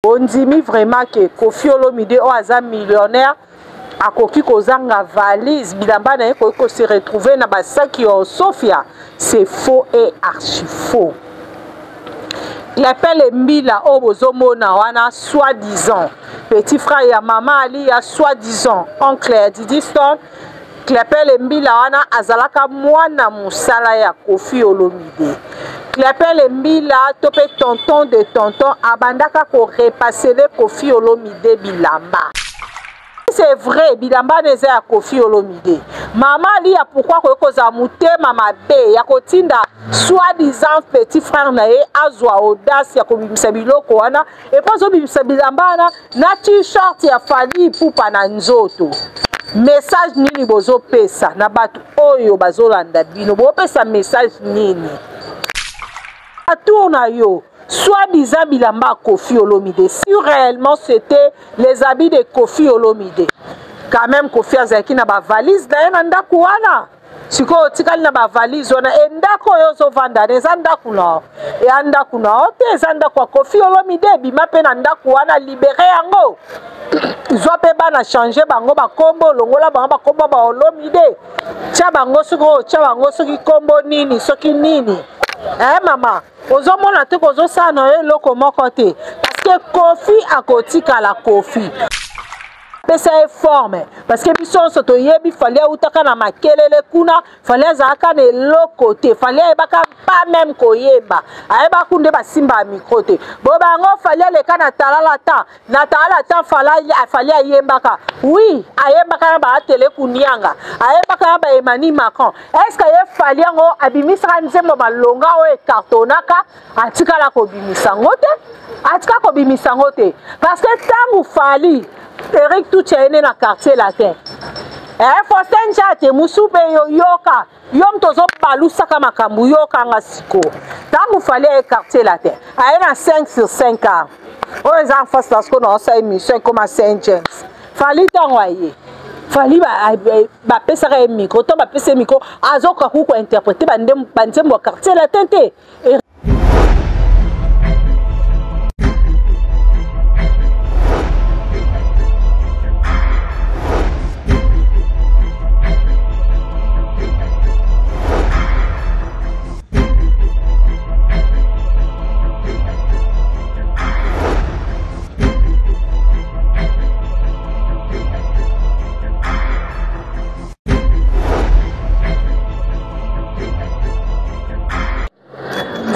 On dit vraiment que Koffi Olomide o aza millionnaire a koki kozanga valise bilamba na ko se retrouver na basaki au Sofia, c'est faux et archi faux. L'appel Mbila o bozomona wana soi-disant petit frère ya maman Ali ya soi-disant oncle Didi Stone. L'appel Mbila wana azalaka mwana musala ya Koffi Olomide. L'appel Mbila topé tonton de tonton abandaka ko repasser le Koffi Olomide bilamba. C'est vrai, bilamba neze ya Koffi Olomide. Maman li ya pourquoi ko za mutema mabe ya kotinda soi-disant petit frère na ye azwa audace ya kobimisa biloko wana et pas zo bimisa bilamba na t-shirt ya Fally Ipupa na nzoto. Message nini bozo pesa na batu oyo bazolanda bino bo pesa message nini? Tourna yo soi-disant bilamba Koffi Olomide. Si réellement c'était les habits de Koffi Olomide, quand même Koffi azaki na ba valise na yena ndaku wana. Siko tikali na ba valise wana e ndako yo zo vanda neza ndaku na. E andaku na ote ezanda kwa Koffi Olomide bima pe na ndaku wana libéré yango. Zo pe bana changer bango ba kombo longola bango ba kombo ba Olomide. Tia bango soki kombo nini soki nini. Maman, ozomona te kozo sana eloko moko te parce que Koffi akotika la Koffi. Pesa e forme parce que biso soto yebi fallait utaka na makelele kuna fallait zaka ne lokote fallait baka pas même koyeba ayeba kunde ba simba micro te bo bango fallait le kana talala ta fallait ayembaka oui ayembaka na ba tele kunianga ayembaka ba Emmanuel Macron est-ce que ye fallait ngo abimisa nzembo malonga o e cartonaka atika la ko bimisa ngote parce que tangu Fally Eric tout chaine na quartier latin. Faustin Jate musupe yoka. Yom tozo palusa kama makambu yoka ngasiko. Tangu fallait quartier latin. Aena 5 sur 5 ans. O les enfants parce qu'on a ça émission comme à Saint James. Fally tanwaye. Fally ba pesa ka micro, to ba pesa micro azoka ku ko interpréter bandembo quartier latin te.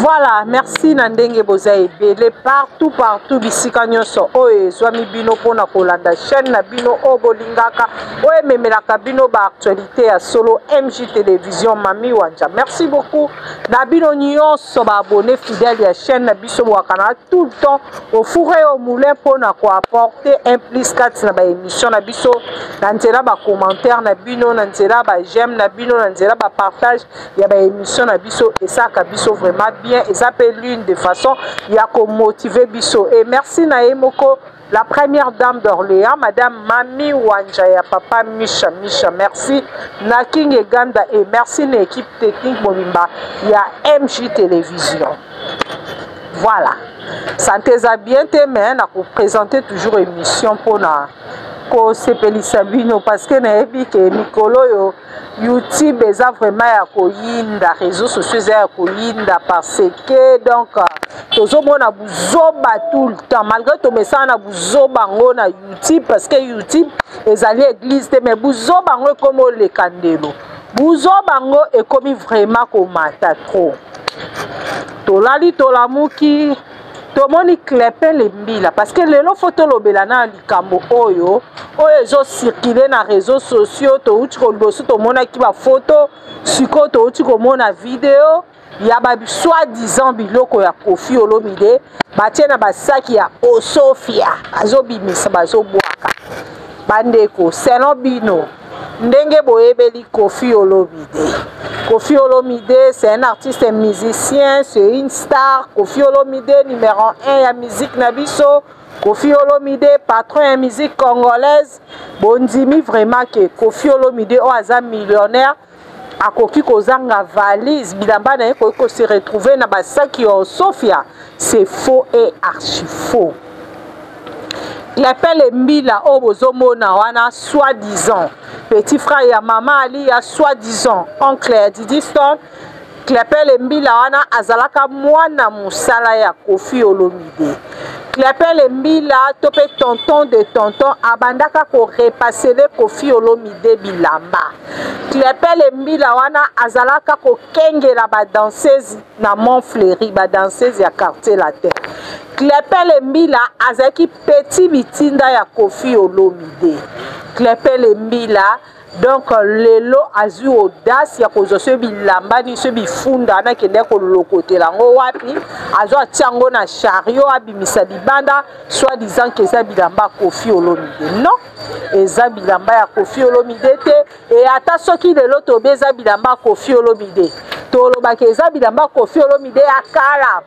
Voilà, merci Nandenge Bozaï Bele partout bisika nyonso oye zwami bino pona kolanda chaîne na bino obolingaka oye memelaka bino ba actualité ya solo MJ télévision Mami Wanja. Merci beaucoup na bino nyonso ba abonné fidèle ya chaîne na biso wakana tout le temps au fourré au moulin pona ko apporter un plus 4 na ba émission na biso na nzela ba commentaire na bino na nzela ba j'aime na bino na nzela ba partage ya ba émission na biso et ça ka biso vraiment bien. Et ça peut l'une des façons il y a comme motiver biso et merci Naemoko la première dame d'Orléans madame Mami Wanja ya papa Misha merci na King Eganda et merci l'équipe technique Momimba il y a MJ télévision. Voilà santé za bien te mais na ko présenter toujours émission pour na ko sepelisa bino parce que na ebi ke Nicolo yo YouTube eza vraiment ya koyinda réseaux sociaux eza ya koyinda parce que donc tozomona buzoba tout le temps malgré to messana na buzoba ngo na YouTube parce que YouTube ezali église te mais buzoba ngo comme le kandelo buzoba ngo ekomi vraiment komata trop tolali tolamuki tomoni Clepin le Mbila parce que lelo photo lobela na likambo oyo ezo circuler na réseaux sociaux to uti ko liboso to mona ki ba photo siko to uti ko mona vidéo ya ba soi-disant biloko ya Koffi Olomide batie na basaki ya Sofia azobimisa bazobwaka bandeko selon bino ndenge boyebeli Koffi Olomide. Koffi Olomide, c'est un artiste et musicien, c'est une star. Koffi Olomide, numéro 1 ya musique nabiso. Koffi Olomide, patron de musique congolaise. Bondimi vraiment que Koffi Olomide o aza millionnaire. Akoki kozanga valise bilamba na ko se retrouver na basaki au Sofia. C'est faux et archi faux. Clepel Mbila Obozomona wana soi-disant petit frère ya maman Ali ya soi-disant oncle Didi Stone. Clepel Mbila wana azalaka mwana musala ya Koffi Olomide. Clepel Mbila topé tonton de tonton abandaka ko repasser Koffi Olomide bilamba. Clepel Mbila wana azalaka ko kengela ba danseuse na Montfleury ba danseuse ya quartier latin. Clepel Mbila azaki petit bitinda ya Koffi Olomide. Clepel Mbila donc lelo azu audace ya kozoso bilamba ni so bifunda na kende ko lokotela ngo wapi azo atiango na chariot abimisa libanda soit disant que ça bilamba Koffi Olomide. Non, eza bilamba ya Koffi Olomide te et ata soki lelo to beza bilamba Koffi Olomide. Toloba ke eza bilamba Koffi Olomide ya kala.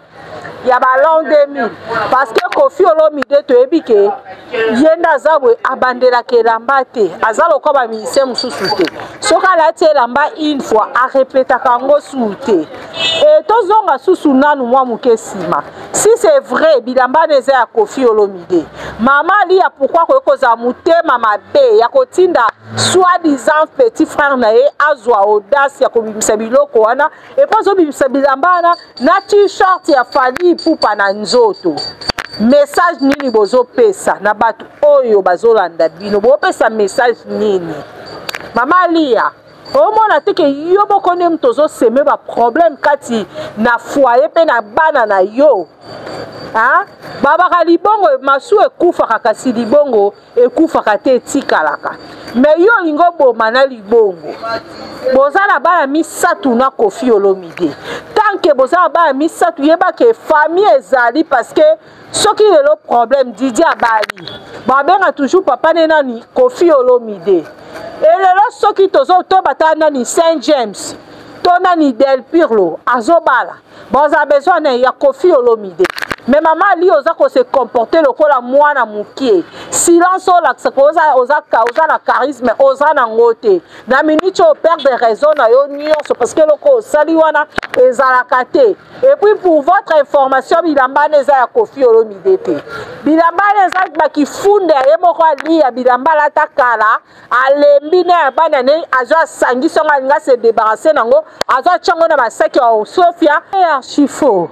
Ya balon 2000 parce que Koffi Olomide to ebike yenda zabwe abandela kelamba te azalo ko ba ministère mususu te soka la te lamba une fois a répéter kango soute et tozonga susu nanu mwa mukesima si c'est vrai bilamba neza ya Koffi Olomide mama li ya pourquoi ko koza mutema mabe ya kotinda soi-disant petit frère na ye azwa audace ya kobimisa biloko wana et pas obimisa bilamba na t-shirt ya fali pupa na nzoto. Message nini bozo pesa na batu oyo bazolanda bino bo pesa message nini mama Lia omona teke yo bokone mtozo seme ba problème kati na foyer pe na bana na yo hein baba kalibongo masu ekufa kasi libongo ekufa kate tikalaka mais yo lingo boma na libongo bozala bana misatu na Koffi Olomide tant que bozala bana misatu yeba ke famille ezali parce que soki le problème Didier Abali babenga toujours papa nani Koffi Olomide et le soki tozo to batana ni Saint James tona ni Del Pirlo azobala boza besoin ya Koffi Olomide. Mais maman li oza ko se comporter lokola mwana mukie silence la oza na charisme oza na ngote na minute o perdre raison na yo nyonso parce que loko sali wana ezalaka te. Et puis pour votre information bilamba neza ya Koffi Olomide te bilamba neza baki funde ye moko ali ya bilamba la takala alembi na bana ne azo sangi songa nga se débarrasser nango azo chango na basaki ya Sofia et archifo.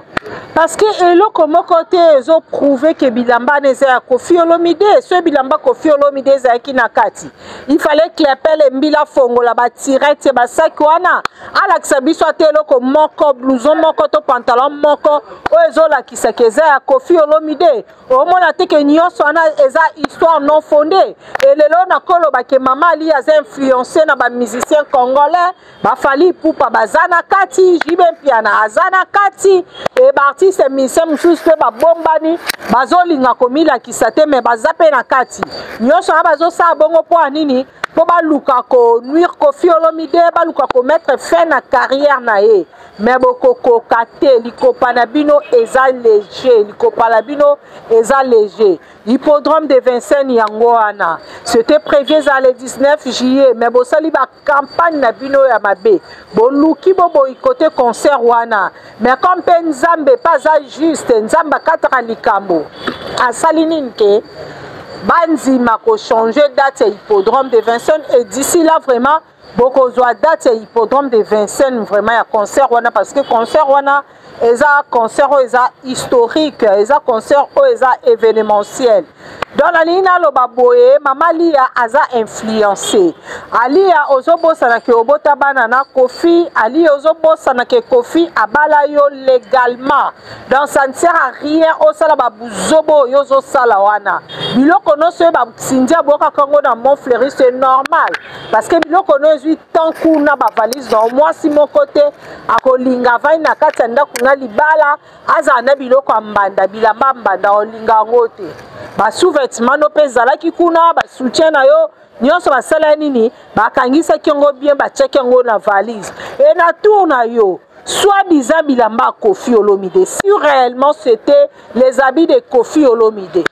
Parce que eloko moko te ezo prouver que bilamba neza ya Koffi Olomide so bilamba Koffi Olomide za ki na kati il fallait Clepel Mbila fongola ba tirette ba sac wana alakisa biso te eloko moko blouson moko to pantalon moko o ezo la kisakeza ya Koffi Olomide omona te ke nyonso wana eza histoire non fondée et lelo na koloba ke mama ali aza influencé na ba musicien congolais ba fali pupa bazana kati jibe piana azana kati et artiste musicien mususu pe ba bombani bazolinga komila kisate me bazape na kati nyonso na bazosa bongo po anini po baluka ko nuire Koffi Olomide baluka ko mettre fin na carrière na ye mais bokoko kate likopa na bino eza léger likopa la bino eza léger hippodrome de Vincennes yango wana c'était prévu za le 19 juillet mais bosali ba campagne na bino ya mabe boluki bobo ikote concert wana mais comme Nzambe pas juste Nzamba kataka likambo asali nini ke banzima ko changer date ya hippodrome de Vincennes et d'ici là vraiment beaucoup de date ya hippodrome de Vincennes vraiment ya concert wana parce que concert wana eza concert eza historique eza concert eza événementiel dans la ligne loba boye mama Lia aza influencé alia ozobosa na ke obota bana na Koffi ali ozobosa na ke Koffi abala yo légalement donc ça ne sert à rien osala ba buzobo yozo sala wana biloko no se ba sindia boka kango na Montfleury c'est normal parce que biloko no ezui tant kuna ba valise dans moi si mon côté akolinga vai na kati ndako na libala aza na biloko mbanda bilamba mbanda olinga ngote ba sous-vêtements no pezala ki kuna ba soutien na yo nyonso basala nini bakangisa kiongo bien ba check ngo na valise et na tour na yo soi-disant bilamba Koffi Olomide si réellement c'était les habits de Koffi Olomide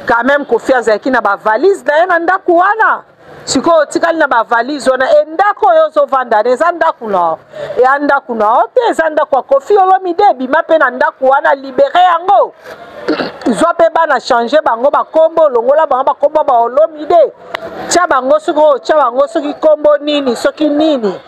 quand même Koffi azaki na ba valise na ndako wana sikoyo otikali na bavalise wana endako oyo ozovanda eza ndako na eya ndako na o te eza ndako ya Koffi Olomide ebima mpe na ndako wana libere yango zwa mpe bana change bango bakombo longola bango bakombo ba Olomide tia bango soki otya bango soki kombo nini soki nini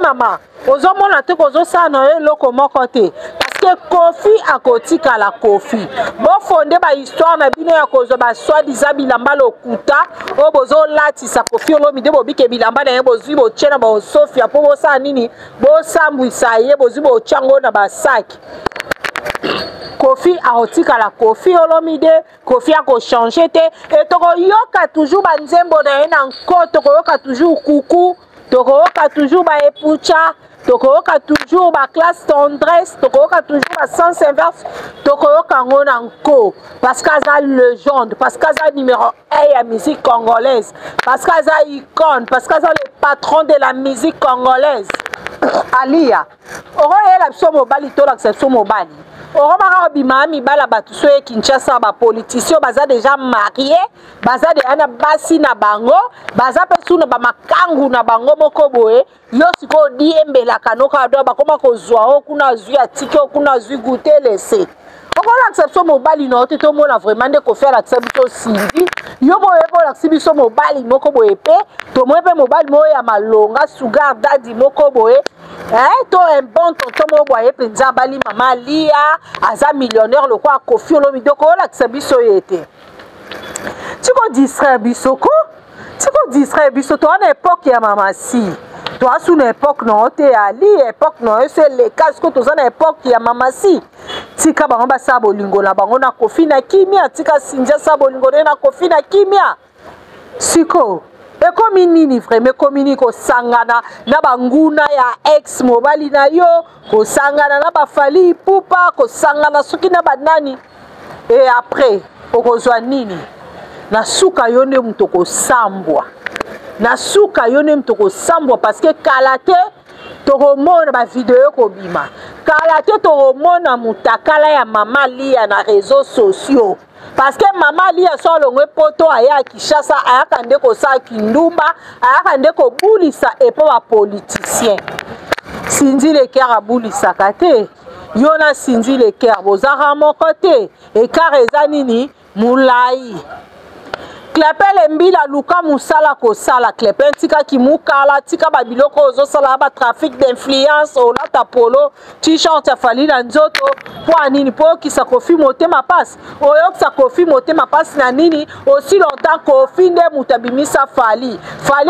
mama ozomona te kozosala na yo eloko moko te parce que Koffi akotikala Koffi bofonde bahistoire na bino ya kozwa baswadiza bilamba lokuta oyo bozolatisa Koffi Olomide bobike bilamba na ye bozwi botie na basofia mpo bosala nini bosambwisa ye bozwi botyango na basaki Koffi akotikala Koffi Olomide Koffi akochange te e tokoyoka toujours banzembo na ye na nko tokoyoka toujours kuku tokoyoka toujours baepucha tokoyoka toujours ba classe tendresse tokoyoka toujours ba sens inverse tokoyoka ngo na nko parce que aza légende parce que aza numéro 1 ya musique congolaise parce que aza icône parce que aza le patron de la musique congolaise Alia okoyela biso mobali tolakisa biso mobali oromaka obima mibala bato so ye Kinshasa bapolitisien baza déjà marié baza deya na basi na bango baza mpe suna bamakangu na bango moko boye yo sikoyo odiembelaka noka do bakoma kozwa o kuna azwi atiki o kuna azwi goûter lese okolakisa biso mobali na yo te tomona vraiment nde Koffi alakisa biso sindi yo boye mpe olakisi biso mobali moko boye mpe tomoi mpe mobali moko ya malonga sugar dadi moko boye to un bon tonton moko boye mpenza abali mama Lia aza millionnaire lokwa Koffi Olomide okolakisa biso ye te tiko distraire biso ko tiko distraire biso toa na époque ya mama si toa su na époque na yo te Ali époque na yo se leka siko toza na époque ya mama si tika bango basala bolingo na bango na Koffi na kimia tika Sindia asala bolingo na Koffi na kimia siko ekomi nini vraiment ekomi nini kosangana na banguna ya ex mobali na yo kosangana na bafali ipupa kosangana soki na banani et après okozwa nini na suka yo nde mutu kosambwa na suka yo nde mutu kosambwa parce que kala te tokomona bavideo kobima kala te tokomona mutakala ya mama Lia na réseaux sociaux parce que mama Lia so longwe poto aya Kinshasa ayaka nde kosala kindumba ayaka nde kobulisa epo bapoliticien Sindi le cœur abulisaka te yo na Sindi le cœur bozaka moko te ekart eza nini mulai Klepel mbila luka musala kosala Klepel tika kimukala tika babiloko ozosala ba trafic d'influence olata polo t-shirt ya fali na nzoto po anini po kisa Koffi motema passe oyokisa Koffi motema passe na nini aussi longtemps Koffi nde mutabimisa fali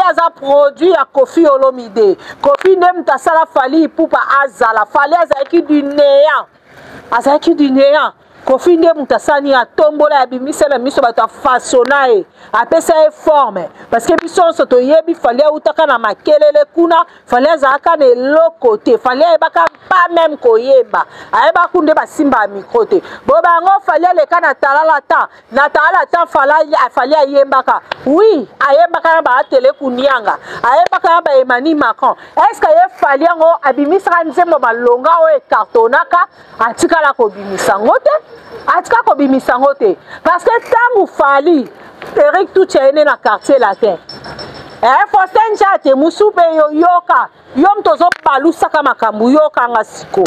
aza produit ya Koffi Olomide Koffi nde mutasala fali ipupa azala fali azalaki du néant Koffi nde mutasani ya tombola ya bimisa na miso bato afasona e apesa e forme parce que biso nso toyebi fali autaka na makelele kuna fali azalaka na eloko te fali ayebaka pa même koyeba ayebaka nde basimba ya mikro te bo bango fali aleka na talala ta fali ayembaka oui ayembaka na baatele kunianga ayembaka na baemani Macron est ce que ye fali yango abimisaka nzembo malonga oyo ekartonaka atikala kobimisa ngo te atika kobimisa ngo te parce que tangu fali Eric Tuchene na quartier latin Faustin Njate musupe yoka yom tozo balusaka makambu yoka nga siko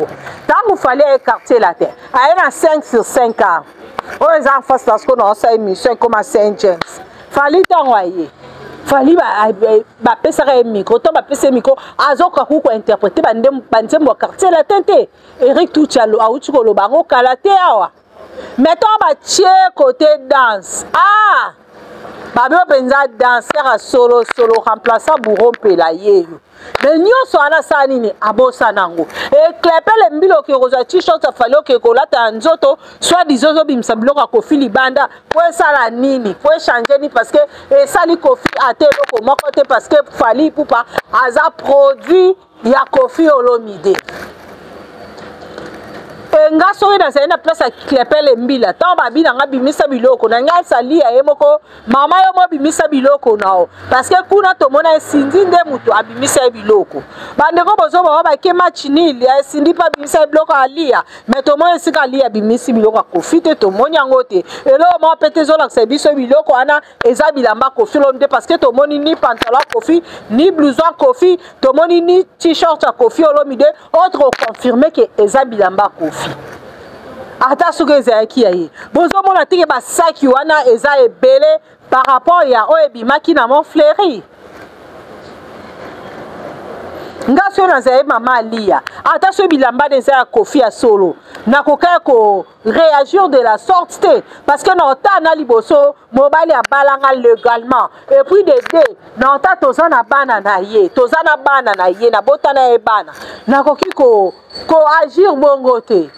tangu fali e quartier latin aye na 5 sur 5 ans oyo eza en face parce qu'on a sa émission comme à Saint James fali tango aye fali bapesaka ye micro to bapesa micro azoka kuko interpréter banzembo quartier latin te Eric Tuchalo auti koloba ngo kala te awa mettons batie côté danse babe penza danseur à solo remplaçant bourron pela yeyo mais nyonso ana sa nini abosa nango e Klepel mbilo ke kozwa t-shirt afalo ke kolata nzoto soit dizozo bimsa biloko ya Koffi libanda po esala nini po changer ni parce que esali Koffi ate eloko moko te parce que fali pupa aza produit ya Koffi Olomide nga soki nazali na place ya Clepel Mbila ntango babina nga bimisa biloko na ngai salia ye moko mama yo mo bimisa biloko nao parce que kuna tomona esindi nde mutu abimisa ye biloko bandeko bozobaa bake match nil esindi pa bimisa ye biloko alia mais tomona esika alia bimisi biloko akofi te tomoni yango te eloko moko mpe te ezolakisa biso biloko wana eza bilamba kofi lomi te parce que tomoni ni pantalon kofi ni blouson kofi tomoni ni t-shirt ya kofi olomi de autre confirmer que eza bilamba kofi ata soki ezalaki ya ye bozomona teke basaki wana eza ebele par rapport ya oyo ebimaki na Montfleury nga soki nazali mama alia ata soki bilamba eza ya kofi ya solo nakokaya ko réagir de la sorte te parce que na ota na liboso mobali abalanga légalement et puis de deux na ota toza na bana na ye toza na bana na ye na botana ye bana nakoki ko agir bongo te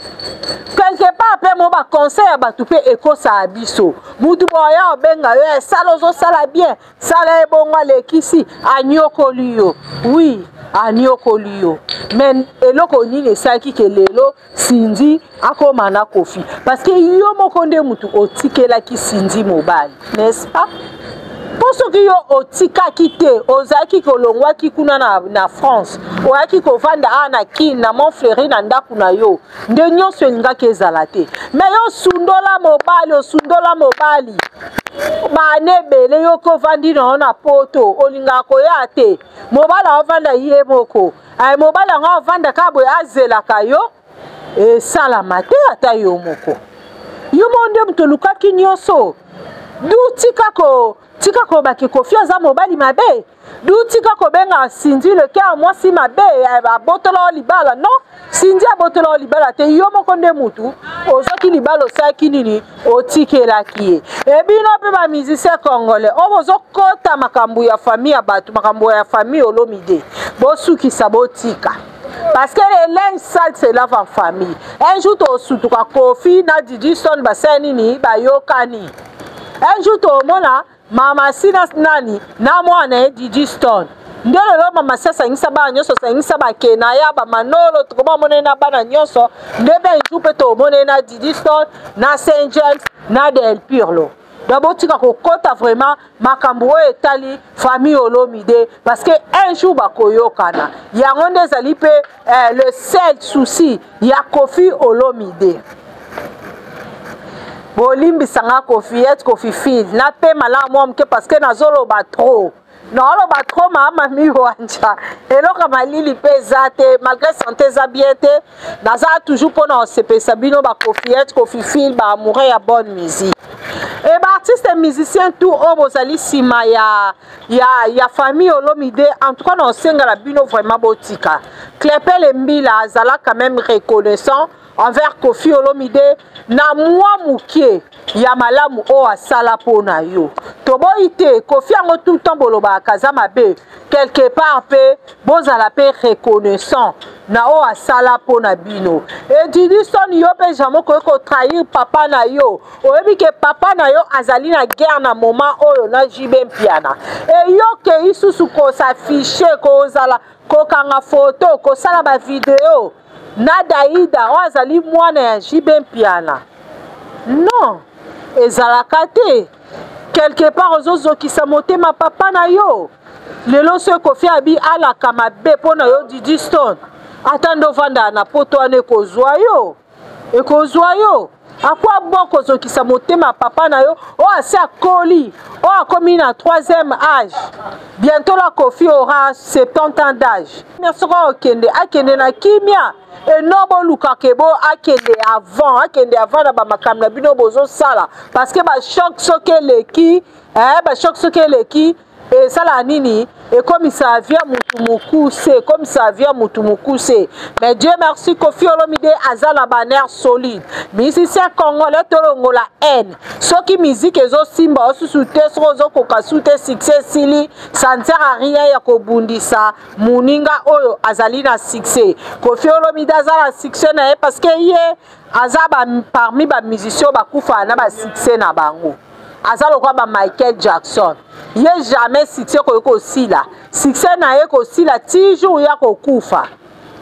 quelque part pe mo ba conseil ya batu pe ekosa biso mutu boya obenga yo esala ozosala bien sala ebongo alekisi anyokoli yo oui anyokoli yo mais eloko nini esalaki ke lelo Sindi akoma na kofi parce que yo moko nde mutu otikelaki Sindi mobali n'est-ce pas pour ce qui yo otikaki te ozalaki kolongwaki kuna na France oyaki kovanda na kini na Montfleury na ndako na yo nde nyonso elingaki ezala te mais yo osundola mobali bane ebele yo kovandi na poto olingaka koya te mobali aovanda ye moko mobali yango aovanda kaka boye azelaka yo esalama te ata yo moko yo mo nde moto olukaki nyonso du tika kobaki kofi aza mobali mabe du tika kobenga Sindi le cœur mwasi mabe abotola libala non Sindi abotola libala te yo moko nde mutu ozoki libala osaki nini otikelaki ye ebino mpe bamusicien congolais oyo bozokota makambo ya famille ya bato makambo ya famille olomide bosukisa botika parce que les linges sales se lavent en famille un jour tosutuka Kofi na Didi Stone basali nini bayokani un jour tomona mama sina nani na mwana Didi Stone nde lelo mama asangisa bana nyonso asangisa bakena ya bamanolo tokomona na bana nyonso nde un jour mpe tomona na Didi Stone na Saint James na Del Pirlo d'abord tika kokota vraiment makambo oyo etali famille olomide parce que un jour bakoyokana yango nde ezali mpe le seul souci ya Kofi olomide bolimbisanga Kofi et Kofi fil na pe malamu moke parce que nazoloba trop naoloba trop mama mi wanja eloka malili pe eza te malgré santé eza bien te naza toujours mpona osepesa bino baKofi et Kofi fil baamoureux ya bonne musique et baartiste musicien tout oyo bozali nsima ya famille olomide en tout cas na osengala bino vraiment botika Clepel Mbila azala quand même reconnaissant envers Kofi olomide na mwa mukie ya malamu o asala pona yo toboyi te Kofi yango tout le temps boloba kaza mabe quelque part pe bozala pe reconnaissant na o asala pona bino et Didi Stone yo pe jamais ko trahir papa na yo oyebi ke papa na yo azali na guerre na moment oyo na Jibe Mpiana et yo ke isusu ko s'afficher ko zala ko kanga photo ko sala ba vidéo na Daïda o azali mwana ya Jibe Mpiana non ezalaka te quelque part ozozokisa motema papa na yo lelo so Kofi abi alaka mabe mpona yo Didi Stone ata ndovanda na poto wana ekozwa yo akwa boko ozokisa motema papa na yo o asi akoli o akomi na 3e âge bientôt la Kofi aura 70 ans d'âge merci ko akende na kimia enobo lukake bo akende avant na bamakambo na bino bozosala parce que bachoc soki eleki esala nini ekomisa avia mutu mokuse mais Dieu merci Kofi olomide aza na baner solide musicien congolais tolongola haine soki musique ezosimba osusu te soki ozokoka su te succès sili ça ne sert à rien ya kobundisa moninga oyo azali na succès Kofi olomide aza na succès na ye parce que ye aza parmi bamusicien bakufa na basuccès na bango aza lokwa ba Michael Jackson ye jamais succès ko sila succès na ye ko sila ti jour ya ko kufa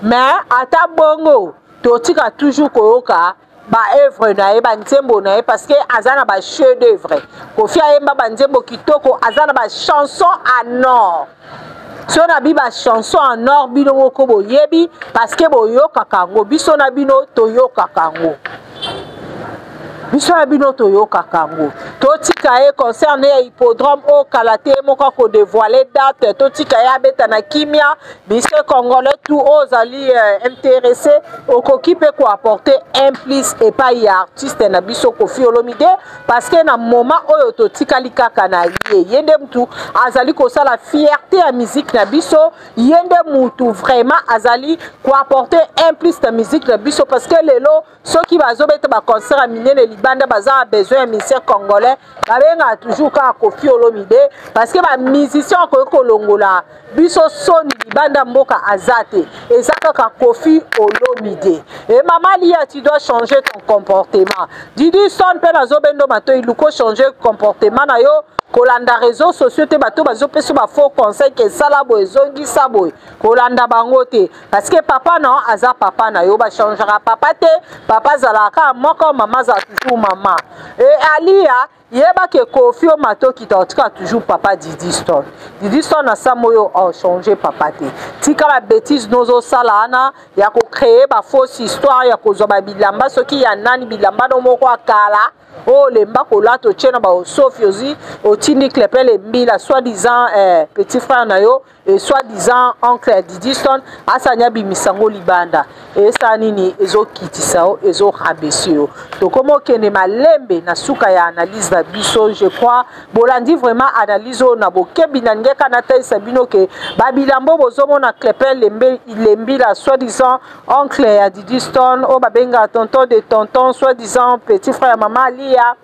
mais ata bongo totika toujours koyoka ba œuvre na ye ba nzembo na ye parce que azana ba chef d'œuvre Koffi ayemba ba nzembo kitoko azana ba chanson en or so na bi ba chanson en or bino moko boyebi parce que boyoka kango biso na bino toyoka kango biso na bino toyoka kango totika ye concerne ya hippodrome au kalate moko ko dévoiler date totika ya beta na kimia biso congolais tout ozali intéressé okoki pe ko apporter un plus et pas ya artiste na biso Koffi Olomide parce que na moment oyo totika likaka na ye yende mutu azali ko sala fierté ya musique na biso yende mutu vraiment azali ko apporter un plus de musique na biso parce que lelo soki bazobeta ba concert a minene libanda baza besoin de musicien congolais babenga toujours ka Koffi Olomide parce que ba musicien ko kolongola biso soni libanda mboka azate ezaka ka Koffi Olomide et maman Lia tu dois changer ton comportement Didi son pe nazobendo mato iluko changer comportement na yo kolanda réseaux sociaux te bato bazopesa ba faux conseil que sala boy zongi saboy kolanda bango te parce que papa non aza papa na yo ba changera papa te papa zalaka moko mama za toujours maman et Alia yeba ke Koffi mato ki ta toujours papa Didi Stone na samoyo a changé papa te tika la bêtise nozo salana ya ko créer ba fausse histoire ya ko zoba bilamba soki ya nani bilamba no moko akala oh les mbakola to tchena ba sofiozi otindi klepele mbila soi-disant petit frère nayo et soi-disant oncle Didi Stone asanya bimisango libanda et ça nini ezo kitisao ezo rabesio to komo kene malembe na suka ya analyse na biso je crois bolandi vraiment analyse na bokebi na ngeka na tai sabino ke babilambo bozomo na klepele lembila soi-disant oncle ya Didi Stone o babenga tonton de tonton soi-disant petit frère maman Lia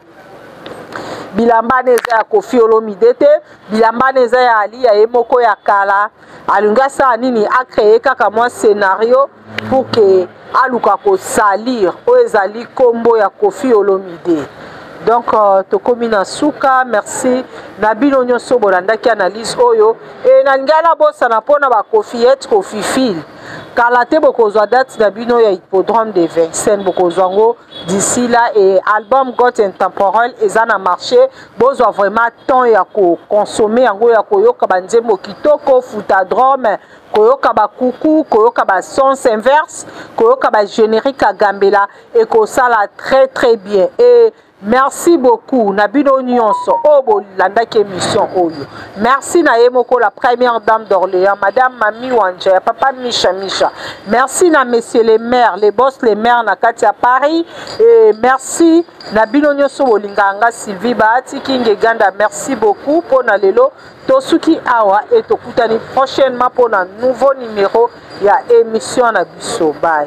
bilamba neza ya Koffi Olomide te bilamba neza ya Alia emoko ya kala alunga sa nini a créé kaka moi scénario pour que aluka ko salir o ezali kombo ya Koffi Olomide donc tokomi na suka merci na bino nyonso bolandaki analyse oyo et na ngala bosa na pona ba Koffi et Koffi fil kalate bokozwa date na bino ya hippodrome de Vincennes bokozwango d'ici là et album God Intemporel eza na marché bozwa vraiment temps ya ko consommer yango ya koyoka banzembo kitoko futadrome koyoka ba kuku koyoka ba sens inverse koyoka ba générique à gambela et ko sala très bien et merci beaucoup Nabino Nyonso Obo landaki émission oyo merci na yemoko la première dame d'Orléans madame Mami Wanja papa Micha merci na messieurs les maires les boss les maires na kati ya Paris et merci Nabino Nyonso bolinganga Sylvie Bahati Kinge Ganda merci beaucoup pour na lelo tosuki awa et tokutani prochainement pour un nouveau numéro ya émission na biso bye